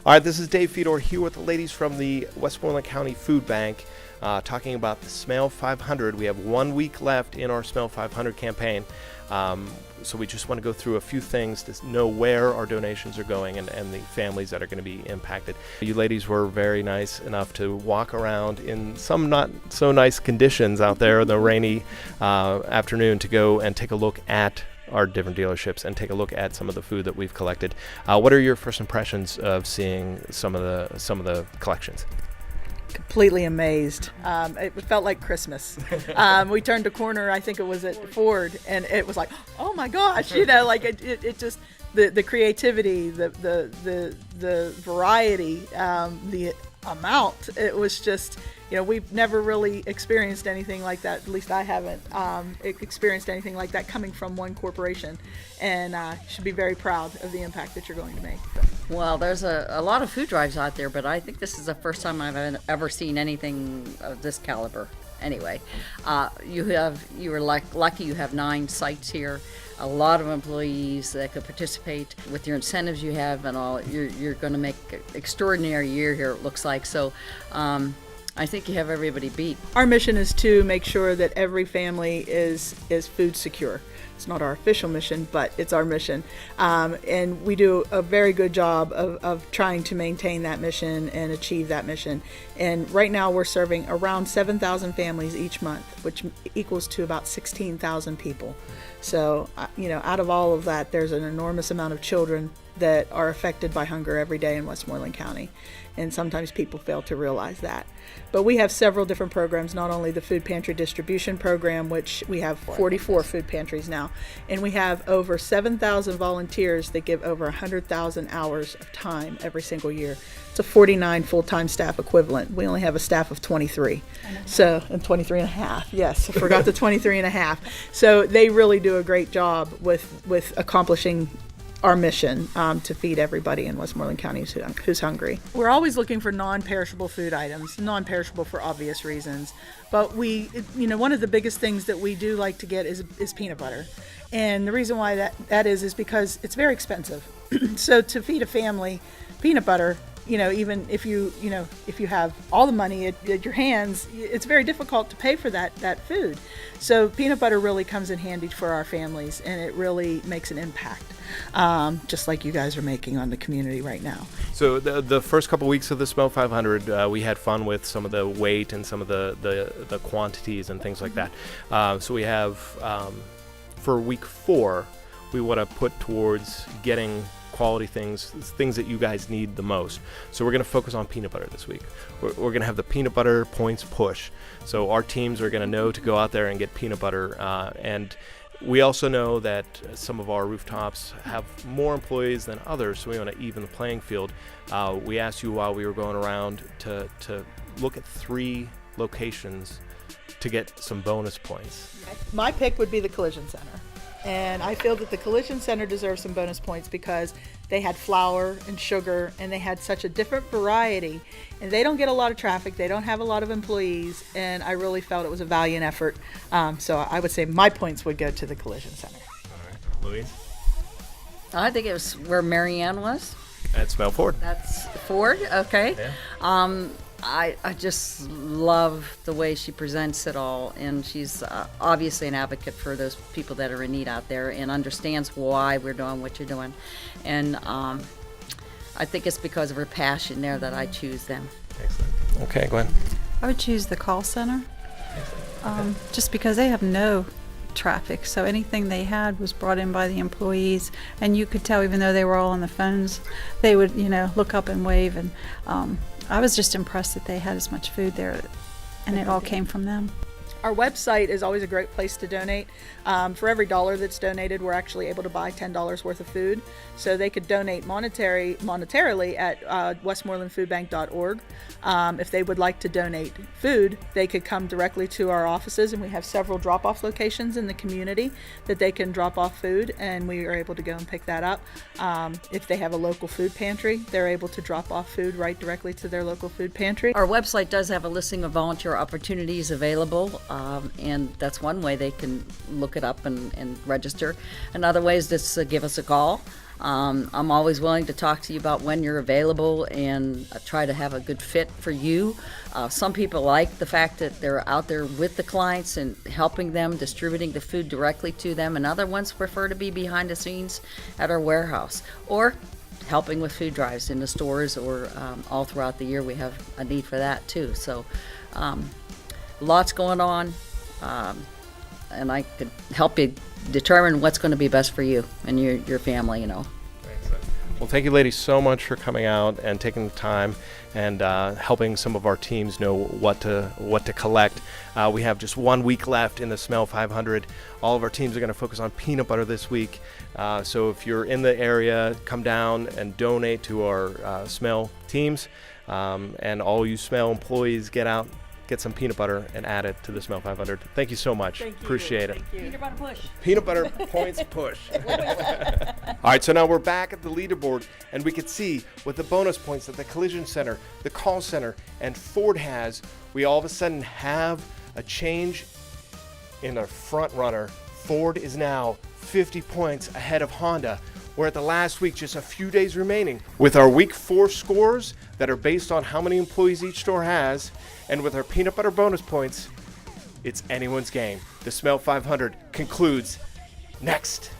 All right, this is Dave Fedor here with the ladies from the Westmoreland County Food Bank talking about the Smail 500. We have 1 week left in our Smail 500 campaign. So we just want to go through a few things to know where our donations are going and the families that are going to be impacted. You ladies were very nice enough to walk around in some not so nice conditions out there in the rainy afternoon to go and take a look at our different dealerships and take a look at some of the food that we've collected. What are your first impressions of seeing some of the collections? Completely amazed. It felt like Christmas. We turned a corner, I think it was at Ford, and it was like, oh my gosh, like it just, the creativity, the variety, the amount, it was just, we've never really experienced anything like that. At least I haven't experienced anything like that coming from one corporation, and should be very proud of the impact that you're going to make. Well, there's a lot of food drives out there, but I think this is the first time I've ever seen anything of this caliber. Anyway, you were lucky you have 9 sites here, a lot of employees that could participate with your incentives you have and all. You're going to make an extraordinary year here, it looks like. So I think you have everybody beat. Our mission is to make sure that every family is food secure. It's not our official mission, but it's our mission. And we do a very good job of trying to maintain that mission and achieve that mission. And right now we're serving around 7,000 families each month, which equals to about 16,000 people. So, out of all of that, there's an enormous amount of children that are affected by hunger every day in Westmoreland County. And sometimes people fail to realize that. But we have several different programs, not only the food pantry distribution program, which we have 44 food pantries now, and we have over 7,000 volunteers that give over 100,000 hours of time every single year. It's a 49 full-time staff equivalent. We only have a staff of 23. And 23 and a half. Yes, I forgot the 23 and a half. So they really do a great job with accomplishing our mission to feed everybody in Westmoreland County who's hungry. We're always looking for non-perishable food items, non-perishable for obvious reasons. But one of the biggest things that we do like to get is peanut butter. And the reason why that is because it's very expensive. So to feed a family, peanut butter, even if you have all the money at your hands, it's very difficult to pay for that food. So peanut butter really comes in handy for our families, and it really makes an impact, just like you guys are making on the community right now. So the first couple weeks of the Smail 500, we had fun with some of the weight and some of the quantities and things like that. So we have, for week 4, we want to put towards getting quality things that you guys need the most. So we're going to focus on peanut butter this week. We're going to have the peanut butter points push. So our teams are going to know to go out there and get peanut butter. And we also know that some of our rooftops have more employees than others, so we want to even the playing field. We asked you while we were going around to look at 3 locations to get some bonus points. My pick would be the Collision Center. And I feel that the Collision Center deserves some bonus points because they had flour and sugar, and they had such a different variety. And they don't get a lot of traffic. They don't have a lot of employees. And I really felt it was a valiant effort. So I would say my points would go to the Collision Center. All right. Louise? I think it was where Marianne was. That's Smail Ford. That's Ford, okay. Yeah. I just love the way she presents it all, and she's obviously an advocate for those people that are in need out there and understands why we're doing what you're doing. And I think it's because of her passion there that I choose them. Excellent. Okay, Gwen. I would choose the call center, just because they have no traffic, so anything they had was brought in by the employees, and you could tell even though they were all on the phones, they would look up and wave, and I was just impressed that they had as much food there, and it all came from them. Our website is always a great place to donate. For every $1 that's donated, we're actually able to buy $10 worth of food. So they could donate monetarily at westmorelandfoodbank.org. If they would like to donate food, they could come directly to our offices, and we have several drop-off locations in the community that they can drop off food, and we are able to go and pick that up. If they have a local food pantry, they're able to drop off food right directly to their local food pantry. Our website does have a listing of volunteer opportunities available. And that's one way they can look it up and register. Another way is just give us a call. I'm always willing to talk to you about when you're available and try to have a good fit for you. Some people like the fact that they're out there with the clients and helping them, distributing the food directly to them, and other ones prefer to be behind the scenes at our warehouse or helping with food drives in the stores, or all throughout the year we have a need for that too. So lots going on, and I could help you determine what's going to be best for you and your family, Well, thank you ladies so much for coming out and taking the time and helping some of our teams know what to collect. We have just 1 week left in the Smail 500. All of our teams are going to focus on peanut butter this week. So if you're in the area, come down and donate to our Smail teams. And all you Smail employees, get out, get some peanut butter and add it to the Smail 500. Thank you so much. Appreciate it. Peanut butter push. Peanut butter points push. All right, so now we're back at the leaderboard, and we can see with the bonus points that the Collision Center, the Call Center, and Ford has, we all of a sudden have a change in our front runner. Ford is now 50 points ahead of Honda. We're at the last week, just a few days remaining. With our week 4 scores that are based on how many employees each store has, and with our peanut butter bonus points, it's anyone's game. The Smail 500 concludes next.